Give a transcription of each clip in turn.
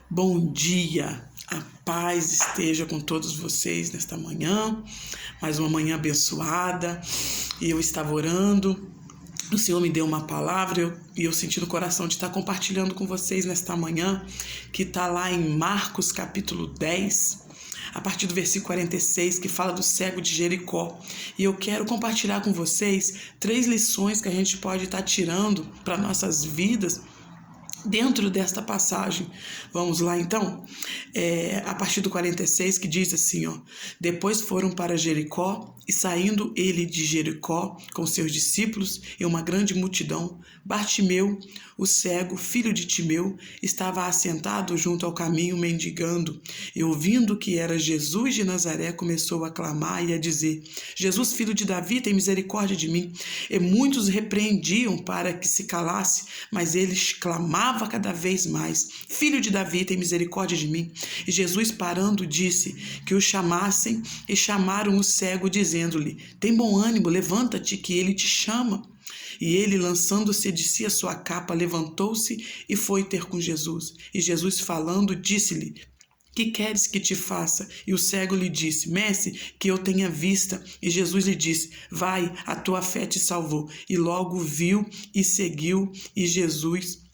Bom dia, a paz esteja com todos vocês nesta manhã, mais uma manhã abençoada, e eu estava orando, o Senhor me deu uma palavra e eu senti no coração de estar compartilhando com vocês nesta manhã, que está lá em Marcos capítulo 10, a partir do versículo 46, que fala do cego de Jericó. E eu quero compartilhar com vocês 3 lições que a gente pode estar tirando para nossas vidas dentro desta passagem. Vamos lá então? A partir do 46, que diz assim, depois foram para Jericó, e saindo ele de Jericó com seus discípulos e uma grande multidão, Bartimeu, o cego, filho de Timeu, estava assentado junto ao caminho mendigando, e ouvindo que era Jesus de Nazaré, começou a clamar e a dizer: Jesus, filho de Davi, tem misericórdia de mim. E muitos repreendiam para que se calasse, mas ele clamava cada vez mais: Filho de Davi, tem misericórdia de mim. E Jesus, parando, disse que o chamassem, e chamaram o cego, dizendo-lhe: Tem bom ânimo, levanta-te, que ele te chama. E ele, lançando-se de si a sua capa, levantou-se e foi ter com Jesus. E Jesus, falando, disse-lhe: Que queres que te faça? E o cego lhe disse: Mestre, que eu tenha vista. E Jesus lhe disse: Vai, a tua fé te salvou. E logo viu e seguiu, e Jesus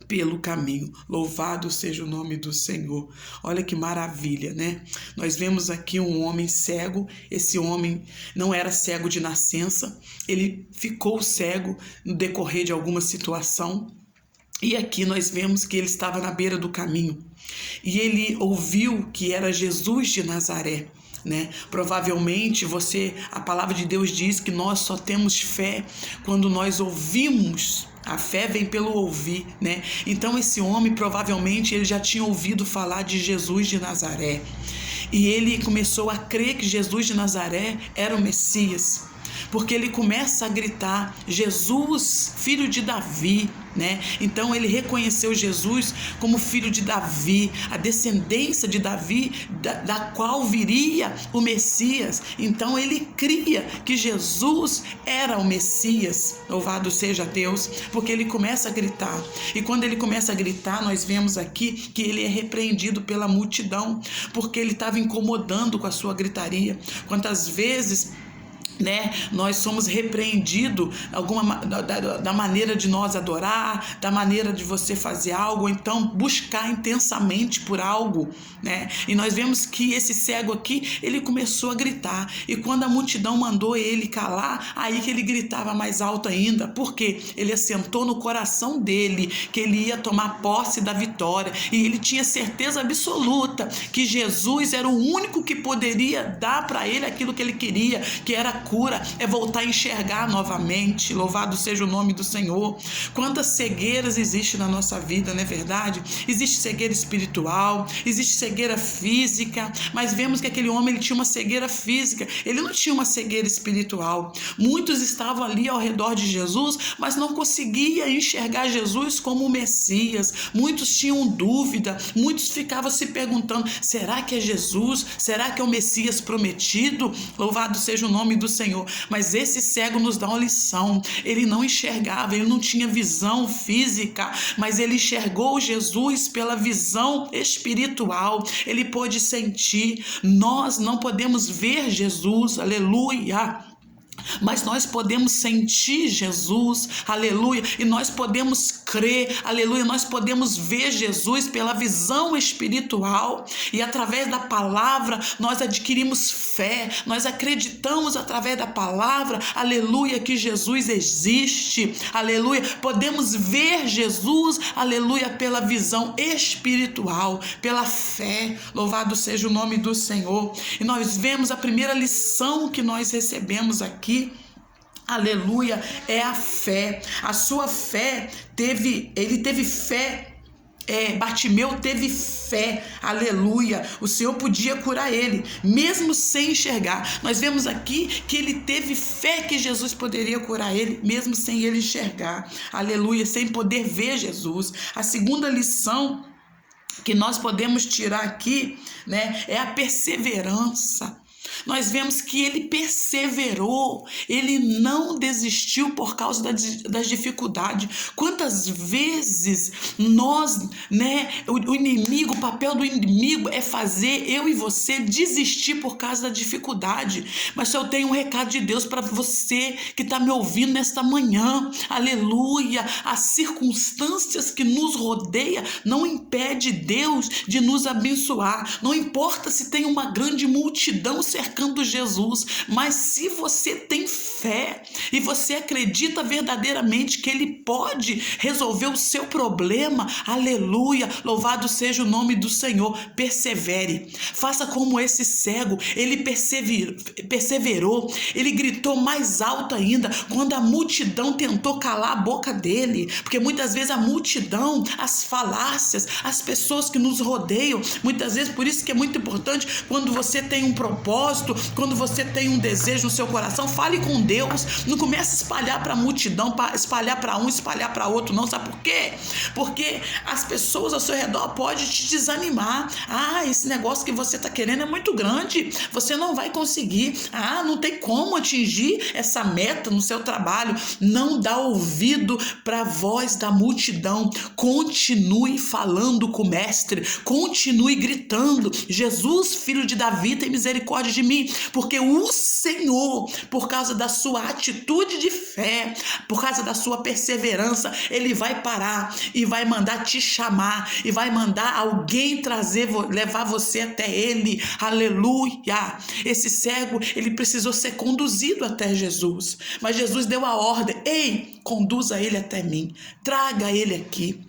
pelo caminho. Louvado seja o nome do Senhor. Olha que maravilha, né? Nós vemos aqui um homem cego. Esse homem não era cego de nascença. Ele ficou cego no decorrer de alguma situação. E aqui nós vemos que ele estava na beira do caminho. E ele ouviu que era Jesus de Nazaré. Provavelmente a palavra de Deus diz que nós só temos fé quando nós ouvimos. A fé vem pelo ouvir, Então esse homem provavelmente ele já tinha ouvido falar de Jesus de Nazaré. E ele começou a crer que Jesus de Nazaré era o Messias. Porque ele começa a gritar: Jesus, filho de Davi, Então ele reconheceu Jesus como filho de Davi, a descendência de Davi, da qual viria o Messias. Então ele cria que Jesus era o Messias. Louvado seja Deus, porque ele começa a gritar. E quando ele começa a gritar, nós vemos aqui que ele é repreendido pela multidão, porque ele estava incomodando com a sua gritaria. Quantas vezes nós somos repreendidos da maneira de nós adorar, da maneira de você fazer algo, ou então buscar intensamente por algo, E nós vemos que esse cego aqui, ele começou a gritar, e quando a multidão mandou ele calar, aí que ele gritava mais alto ainda, porque ele assentou no coração dele que ele ia tomar posse da vitória, e ele tinha certeza absoluta que Jesus era o único que poderia dar para ele aquilo que ele queria, que era cura, é voltar a enxergar novamente. Louvado seja o nome do Senhor. Quantas cegueiras existem na nossa vida, não é verdade? Existe cegueira espiritual, existe cegueira física, mas vemos que aquele homem ele tinha uma cegueira física, ele não tinha uma cegueira espiritual. Muitos estavam ali ao redor de Jesus, mas não conseguiam enxergar Jesus como o Messias. Muitos tinham dúvida, muitos ficavam se perguntando: será que é Jesus? Será que é o Messias prometido? Louvado seja o nome do Senhor. Mas esse cego nos dá uma lição. Ele não enxergava, ele não tinha visão física, mas ele enxergou Jesus pela visão espiritual. Ele pôde sentir. Nós não podemos ver Jesus, aleluia, mas nós podemos sentir Jesus, aleluia, e nós podemos crer, aleluia, nós podemos ver Jesus pela visão espiritual, e através da palavra nós adquirimos fé, nós acreditamos através da palavra, aleluia, que Jesus existe, aleluia, podemos ver Jesus, aleluia, pela visão espiritual, pela fé. Louvado seja o nome do Senhor. E nós vemos a primeira lição que nós recebemos aqui, aleluia, é a fé. A sua fé ele teve fé. Bartimeu teve fé, aleluia, o Senhor podia curar ele, mesmo sem enxergar. Nós vemos aqui que ele teve fé que Jesus poderia curar ele, mesmo sem ele enxergar, aleluia, sem poder ver Jesus. A segunda lição que nós podemos tirar aqui, é a perseverança. nós vemos que ele perseverou, ele não desistiu por causa das dificuldades. Quantas vezes nós, o inimigo, o papel do inimigo é fazer eu e você desistir por causa da dificuldade. Mas eu tenho um recado de Deus para você que está me ouvindo nesta manhã, aleluia. As circunstâncias que nos rodeiam não impede Deus de nos abençoar. Não importa se tem uma grande multidão cercando Jesus, mas se você tem fé e você acredita verdadeiramente que ele pode resolver o seu problema, aleluia, louvado seja o nome do Senhor. Persevere, faça como esse cego, ele perseverou, ele gritou mais alto ainda quando a multidão tentou calar a boca dele, porque muitas vezes a multidão, as falácias, as pessoas que nos rodeiam, muitas vezes, por isso que é muito importante, quando você tem um propósito, quando você tem um desejo no seu coração, fale com Deus, não comece a espalhar para a multidão, espalhar para um, espalhar para outro, não. Sabe por quê? Porque as pessoas ao seu redor podem te desanimar. Esse negócio que você está querendo é muito grande, você não vai conseguir, não tem como atingir essa meta no seu trabalho. Não dá ouvido para a voz da multidão, continue falando com o mestre, continue gritando: Jesus, filho de Davi, tem misericórdia de mim, porque o Senhor, por causa da sua atitude de fé, por causa da sua perseverança, ele vai parar e vai mandar te chamar e vai mandar alguém levar você até ele, aleluia. Esse cego, ele precisou ser conduzido até Jesus, mas Jesus deu a ordem: ei, conduza ele até mim, traga ele aqui,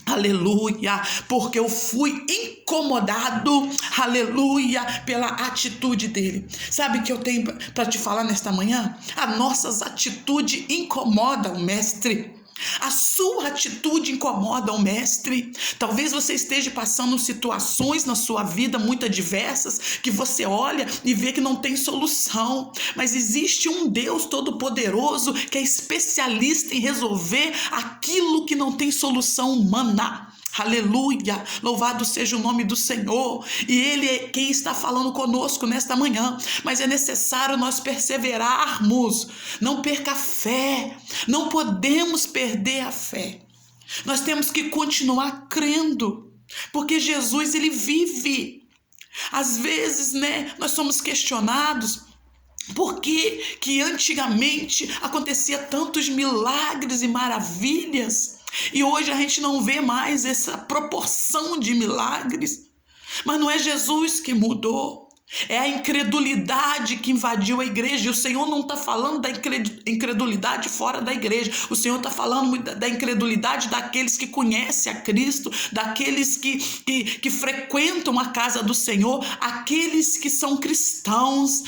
aleluia, porque eu fui incomodado, aleluia, pela atitude dele. Sabe o que eu tenho para te falar nesta manhã? As nossas atitudes incomodam o mestre. A sua atitude incomoda o mestre. Talvez você esteja passando situações na sua vida muito adversas, que você olha e vê que não tem solução, mas existe um Deus todo-poderoso que é especialista em resolver aquilo que não tem solução humana. Aleluia, louvado seja o nome do Senhor, e Ele é quem está falando conosco nesta manhã. Mas é necessário nós perseverarmos, não perca a fé, não podemos perder a fé, nós temos que continuar crendo, porque Jesus, ele vive. Às vezes, nós somos questionados por que antigamente acontecia tantos milagres e maravilhas, e hoje a gente não vê mais essa proporção de milagres. Mas não é Jesus que mudou, é a incredulidade que invadiu a igreja. E o Senhor não está falando da incredulidade fora da igreja, o Senhor está falando da incredulidade daqueles que conhecem a Cristo, daqueles que frequentam a casa do Senhor, aqueles que são cristãos,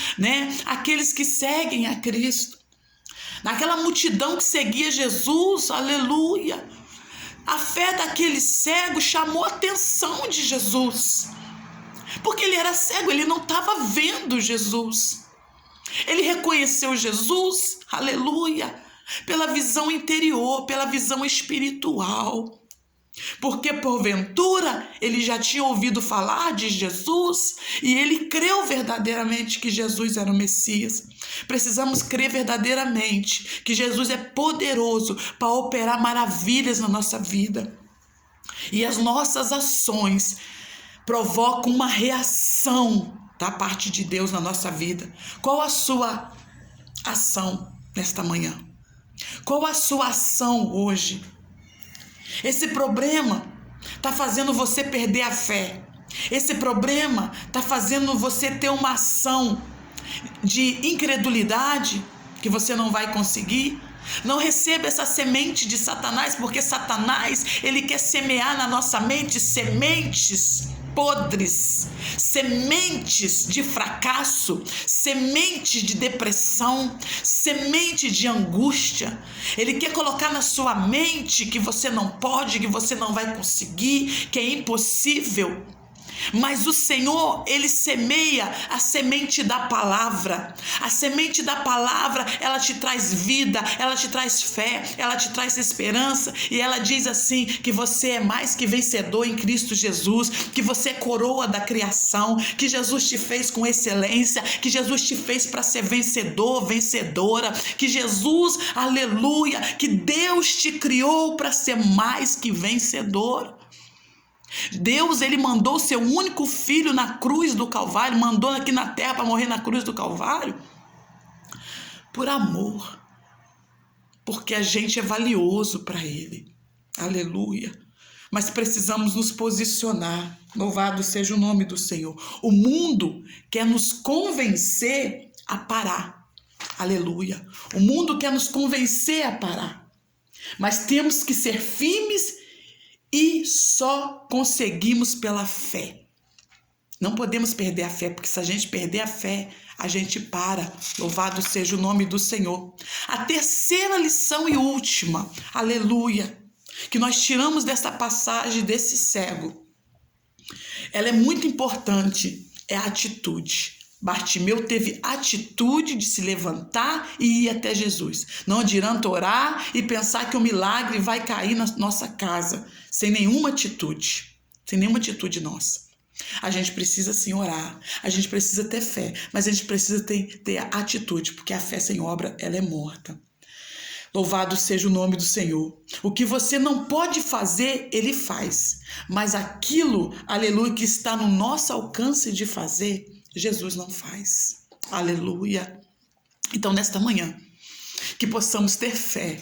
aqueles que seguem a Cristo. Naquela multidão que seguia Jesus, aleluia, a fé daquele cego chamou a atenção de Jesus, porque ele era cego, ele não estava vendo Jesus. Ele reconheceu Jesus, aleluia, pela visão interior, pela visão espiritual, porque porventura ele já tinha ouvido falar de Jesus e ele creu verdadeiramente que Jesus era o Messias. Precisamos crer verdadeiramente que Jesus é poderoso para operar maravilhas na nossa vida, e as nossas ações provocam uma reação da parte de Deus na nossa vida. Qual a sua ação nesta manhã? Qual a sua ação hoje? Esse problema está fazendo você perder a fé. Esse problema está fazendo você ter uma ação de incredulidade que você não vai conseguir. Não receba essa semente de Satanás, porque Satanás, ele quer semear na nossa mente sementes podres, sementes de fracasso, sementes de depressão, semente de angústia. Ele quer colocar na sua mente que você não pode, que você não vai conseguir, que é impossível. Mas o Senhor, Ele semeia a semente da palavra. A semente da palavra, ela te traz vida, ela te traz fé, ela te traz esperança. E ela diz assim, que você é mais que vencedor em Cristo Jesus, que você é coroa da criação, que Jesus te fez com excelência, que Jesus te fez para ser vencedor, vencedora, que Jesus, aleluia, que Deus te criou para ser mais que vencedor. Deus, Ele mandou o seu único filho na cruz do Calvário, mandou aqui na terra para morrer na cruz do Calvário, por amor, porque a gente é valioso para Ele, aleluia. Mas precisamos nos posicionar, louvado seja o nome do Senhor. O mundo quer nos convencer a parar, aleluia. O mundo quer nos convencer a parar, mas temos que ser firmes e só conseguimos pela fé. Não podemos perder a fé, porque se a gente perder a fé, a gente para. Louvado seja o nome do Senhor. A terceira lição e última, aleluia, que nós tiramos dessa passagem desse cego, ela é muito importante, é a atitude. Bartimeu teve atitude de se levantar e ir até Jesus. Não adianta orar e pensar que o milagre vai cair na nossa casa, sem nenhuma atitude nossa. A gente precisa sim orar, a gente precisa ter fé, mas a gente precisa ter atitude, porque a fé sem obra, ela é morta. Louvado seja o nome do Senhor. O que você não pode fazer, Ele faz. Mas aquilo, aleluia, que está no nosso alcance de fazer, Jesus não faz. Aleluia. Então, nesta manhã, que possamos ter fé.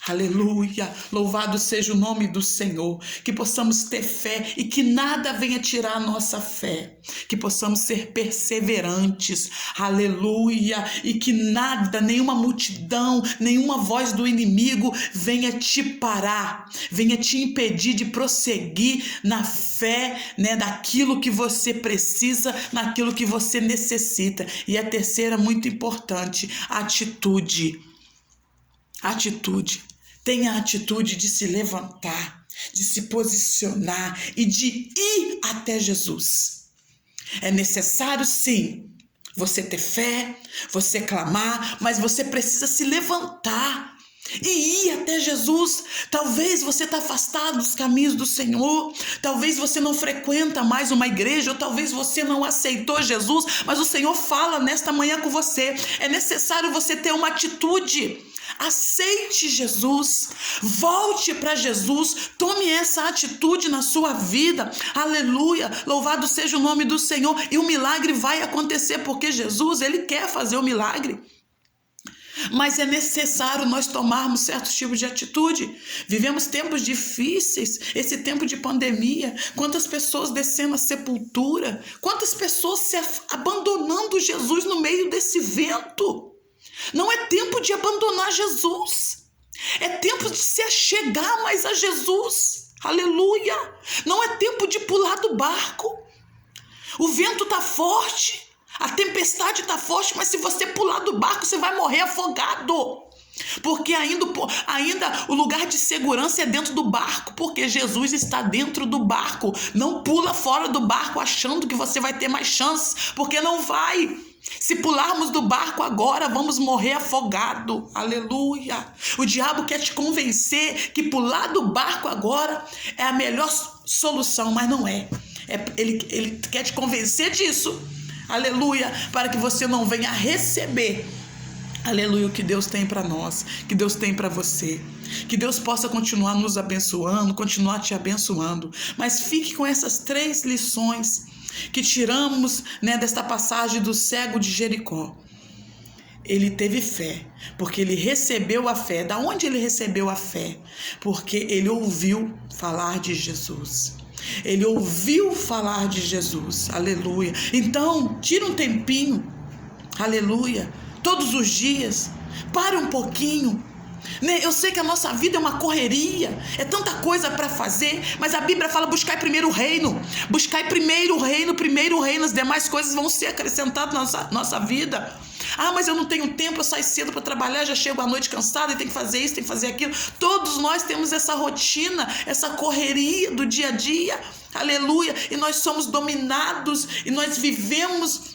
Aleluia, louvado seja o nome do Senhor, que possamos ter fé e que nada venha tirar a nossa fé, que possamos ser perseverantes, aleluia, e que nada, nenhuma multidão, nenhuma voz do inimigo venha te parar, venha te impedir de prosseguir na fé, né, daquilo que você precisa, naquilo que você necessita. E a terceira, muito importante, atitude. Tenha a atitude de se levantar, de se posicionar e de ir até Jesus. É necessário, sim, você ter fé, você clamar, mas você precisa se levantar e ir até Jesus. Talvez você está afastado dos caminhos do Senhor, talvez você não frequenta mais uma igreja, ou talvez você não aceitou Jesus, mas o Senhor fala nesta manhã com você. É necessário você ter uma atitude. Aceite Jesus, volte para Jesus, tome essa atitude na sua vida, aleluia, louvado seja o nome do Senhor, e o milagre vai acontecer, porque Jesus, Ele quer fazer o milagre. Mas é necessário nós tomarmos certos tipos de atitude. Vivemos tempos difíceis, esse tempo de pandemia, quantas pessoas descendo a sepultura, quantas pessoas se abandonando Jesus no meio desse vento. Não é tempo de abandonar Jesus, é tempo de se achegar mais a Jesus, aleluia. Não é tempo de pular do barco. O vento está forte, a tempestade está forte, mas se você pular do barco, você vai morrer afogado. Porque ainda o lugar de segurança é dentro do barco, porque Jesus está dentro do barco. Não pula fora do barco achando que você vai ter mais chances, porque não vai. Se pularmos do barco agora, vamos morrer afogado. Aleluia. O diabo quer te convencer que pular do barco agora é a melhor solução, mas não é. Ele quer te convencer disso. Aleluia. Para que você não venha receber, aleluia, o que Deus tem para nós, que Deus tem para você. Que Deus possa continuar nos abençoando, continuar te abençoando. Mas fique com essas 3 lições que tiramos, né, desta passagem do cego de Jericó. Ele teve fé, porque ele recebeu a fé. Da onde ele recebeu a fé? Porque ele ouviu falar de Jesus. Ele ouviu falar de Jesus, aleluia. Então, tira um tempinho, aleluia, todos os dias, para um pouquinho. Eu sei que a nossa vida é uma correria, é tanta coisa para fazer, mas a Bíblia fala: buscai primeiro o reino, buscai primeiro o reino, as demais coisas vão ser acrescentadas na nossa vida. Ah, mas eu não tenho tempo, eu saio cedo para trabalhar, já chego à noite cansada e tenho que fazer isso, tenho que fazer aquilo. Todos nós temos essa rotina, essa correria do dia a dia, aleluia, e nós somos dominados e nós vivemos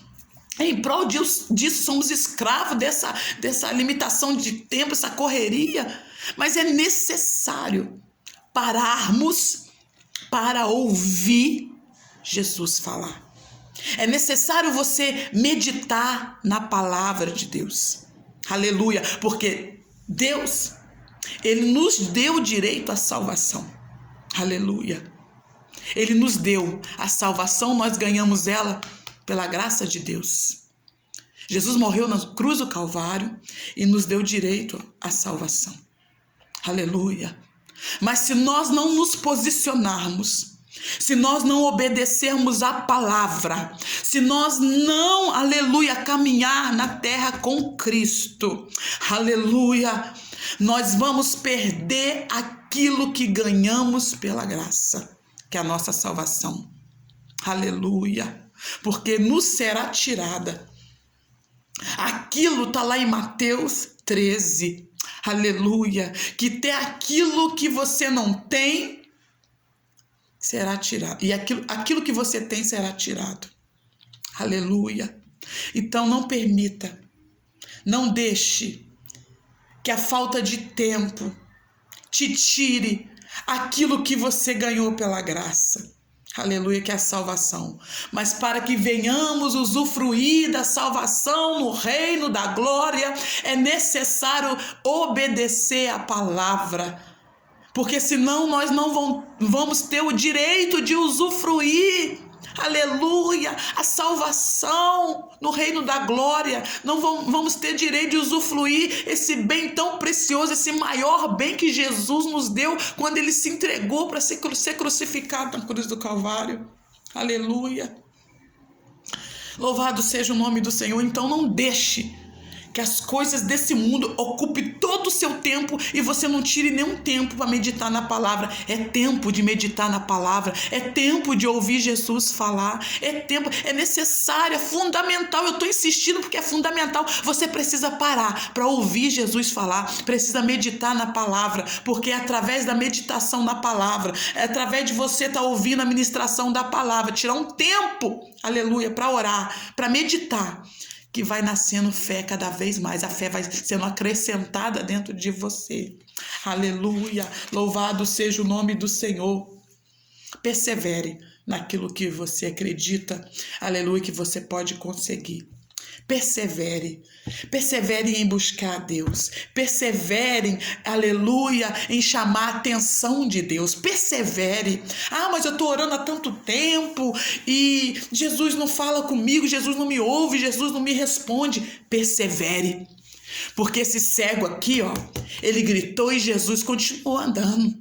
em prol disso, somos escravos dessa limitação de tempo, essa correria. Mas é necessário pararmos para ouvir Jesus falar. É necessário você meditar na palavra de Deus. Aleluia, porque Deus, Ele nos deu o direito à salvação. Aleluia. Ele nos deu a salvação, nós ganhamos ela pela graça de Deus. Jesus morreu na cruz do Calvário e nos deu direito à salvação. Aleluia. Mas se nós não nos posicionarmos, se nós não obedecermos a palavra, se nós não, aleluia, caminhar na terra com Cristo, aleluia, nós vamos perder aquilo que ganhamos pela graça, que é a nossa salvação. Aleluia. Porque nos será tirada. Aquilo está lá em Mateus 13. Aleluia. Que até aquilo que você não tem será tirado. E aquilo que você tem será tirado. Aleluia. Então não permita, não deixe que a falta de tempo te tire aquilo que você ganhou pela graça. Aleluia, que é a salvação. Mas para que venhamos usufruir da salvação no reino da glória, é necessário obedecer a palavra. Porque senão nós não vamos ter o direito de usufruir, aleluia, a salvação no reino da glória. Não vamos ter direito de usufruir esse bem tão precioso, esse maior bem que Jesus nos deu quando ele se entregou para ser crucificado na cruz do Calvário. Aleluia. Louvado seja o nome do Senhor. Então não deixe que as coisas desse mundo ocupem todo o seu tempo e você não tire nenhum tempo para meditar na palavra. É tempo de meditar na palavra, é tempo de ouvir Jesus falar, é necessário, é fundamental. Eu estou insistindo porque é fundamental. Você precisa parar para ouvir Jesus falar, precisa meditar na palavra, porque é através da meditação na palavra, é através de você estar ouvindo a ministração da palavra, tirar um tempo, aleluia, para orar, para meditar, que vai nascendo fé cada vez mais, a fé vai sendo acrescentada dentro de você. Aleluia, louvado seja o nome do Senhor. Persevere naquilo que você acredita, aleluia, que você pode conseguir. Persevere em buscar a Deus, persevere, aleluia, em chamar a atenção de Deus, persevere. Ah, mas eu estou orando há tanto tempo e Jesus não fala comigo, Jesus não me ouve, Jesus não me responde. Persevere, porque esse cego aqui, ó, ele gritou e Jesus continuou andando.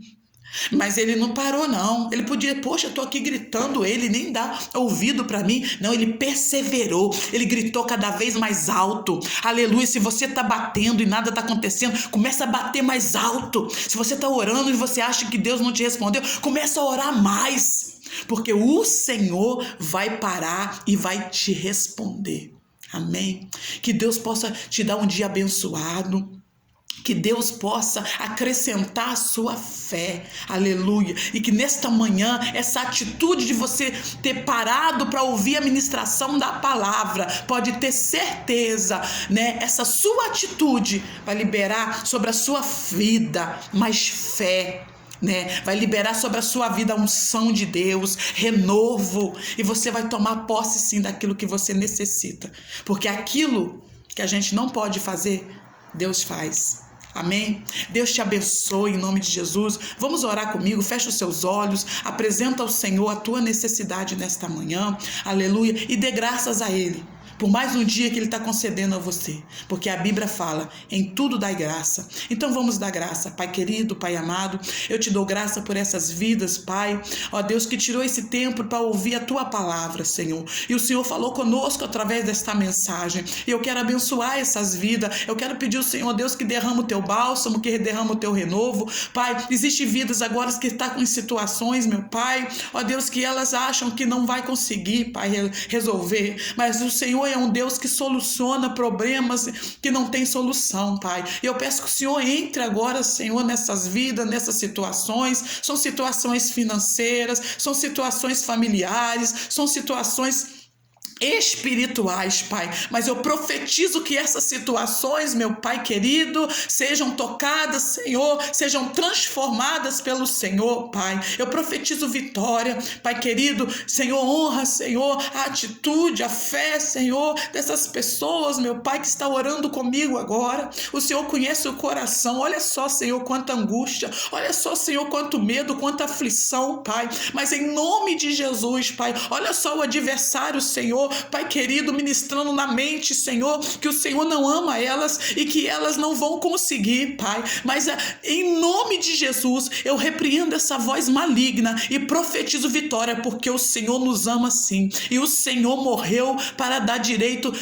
Mas ele não parou não, ele podia, poxa, eu tô aqui gritando, ele nem dá ouvido para mim. Não, ele perseverou, ele gritou cada vez mais alto. Aleluia, se você tá batendo e nada tá acontecendo, começa a bater mais alto. Se você tá orando e você acha que Deus não te respondeu, começa a orar mais, porque o Senhor vai parar e vai te responder. Amém? Que Deus possa te dar um dia abençoado, que Deus possa acrescentar a sua fé, aleluia, e que nesta manhã essa atitude de você ter parado para ouvir a ministração da palavra, pode ter certeza, né? Essa sua atitude vai liberar sobre a sua vida mais fé, né? Vai liberar sobre a sua vida a unção de Deus, renovo, e você vai tomar posse sim daquilo que você necessita, porque aquilo que a gente não pode fazer, Deus faz. Amém? Deus te abençoe em nome de Jesus. Vamos orar comigo, fecha os seus olhos, apresenta ao Senhor a tua necessidade nesta manhã, aleluia, e dê graças a Ele por mais um dia que Ele está concedendo a você, porque a Bíblia fala, em tudo dai graça. Então vamos dar graça, Pai querido, Pai amado, eu te dou graça por essas vidas, Pai, ó Deus, que tirou esse tempo para ouvir a Tua palavra, Senhor, e o Senhor falou conosco através desta mensagem, e eu quero abençoar essas vidas, eu quero pedir ao Senhor, Deus, que derrama o Teu bálsamo, que derrama o Teu renovo, Pai, existem vidas agora que estão em situações, meu Pai, ó Deus, que elas acham que não vai conseguir, Pai, resolver, mas o Senhor, é um Deus que soluciona problemas que não tem solução, Pai. E eu peço que o Senhor entre agora, Senhor, nessas vidas, nessas situações. São situações financeiras, são situações familiares, são situações espirituais, Pai, mas eu profetizo que essas situações, meu Pai querido, sejam tocadas, Senhor, sejam transformadas pelo Senhor, Pai. Eu profetizo vitória, Pai querido, Senhor, honra, Senhor, a atitude, a fé, Senhor, dessas pessoas, meu Pai, que está orando comigo agora. O Senhor conhece o coração. Olha só, Senhor, quanta angústia, olha só, Senhor, quanto medo, quanta aflição, Pai, mas em nome de Jesus, Pai, olha só o adversário, Senhor, Pai querido, ministrando na mente, Senhor, que o Senhor não ama elas e que elas não vão conseguir, Pai, mas em nome de Jesus, eu repreendo essa voz maligna e profetizo vitória, porque o Senhor nos ama sim, e o Senhor morreu para dar direito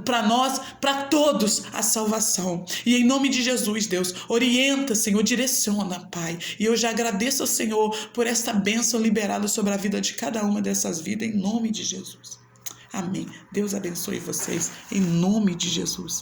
para nós, para todos, a salvação. E em nome de Jesus, Deus, orienta, Senhor, direciona, Pai, e eu já agradeço ao Senhor por esta bênção liberada sobre a vida de cada uma dessas vidas, em nome de Jesus. Amém. Deus abençoe vocês, em nome de Jesus.